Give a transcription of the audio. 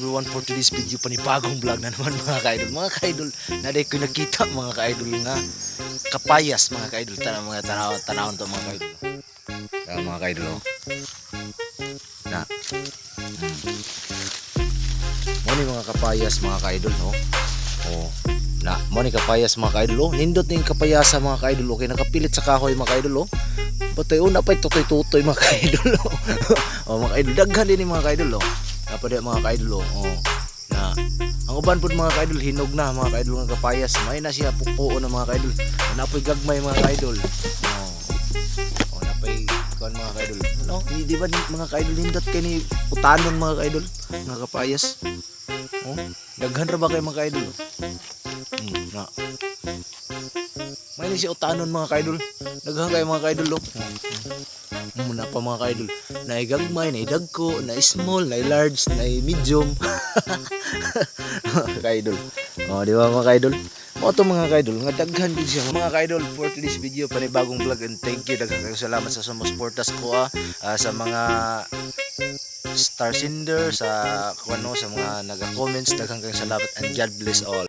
everyone for today's video, panibagong vlog na naman mga ka-idol. Mga ka-idol, naday ko nakita mga ka-idol nga kapayas mga ka-idol. Mga tanawon to mga ka-idol. Mga ka-idol oh. Na. Muni mga kapayas mga ka-idol no. Oh. Na, muni kapayas mga ka-idol oh. Nindot ning kapayasa mga ka-idol okay, nakapilit sa kahoy mga ka-idol oh. Patay una pa tutoy-tutoy mga ka-idol oh. Oh mga ka-idol, daghan din mga ka-idol oh. Napada mga ka-idol oh. Na ang uban pud mga ka-idol hinog na mga ka-idol nga kapayas. May na siya pupuo na mga ka-idol. Napoy gagmay mga ka-idol. Oh. Oh napay kuan mga ka-idol. No, di ba mga ka-idol nindot kay ni utanon mga ka-idol nga kapayas. Oh, daghan ra ba kay mga ka-idol? Na. May ni siya utanon mga ka-idol. Daghan kay mga ka-idol oh. Muna pa mga ka-idol, na gagmay, na dagko, na small, na large, na medium. Ka-idol. Oh, di ba mga ka-idol? Mo to mga ka-idol, nga daghan din siya. Mga ka-idol, for today's video, panibagong vlog and thank you. Daghang kayong salamat sa sumusuportas ko sa mga star sender, sa kuno, sa mga naga-comments. Daghang kayong salamat and God bless all.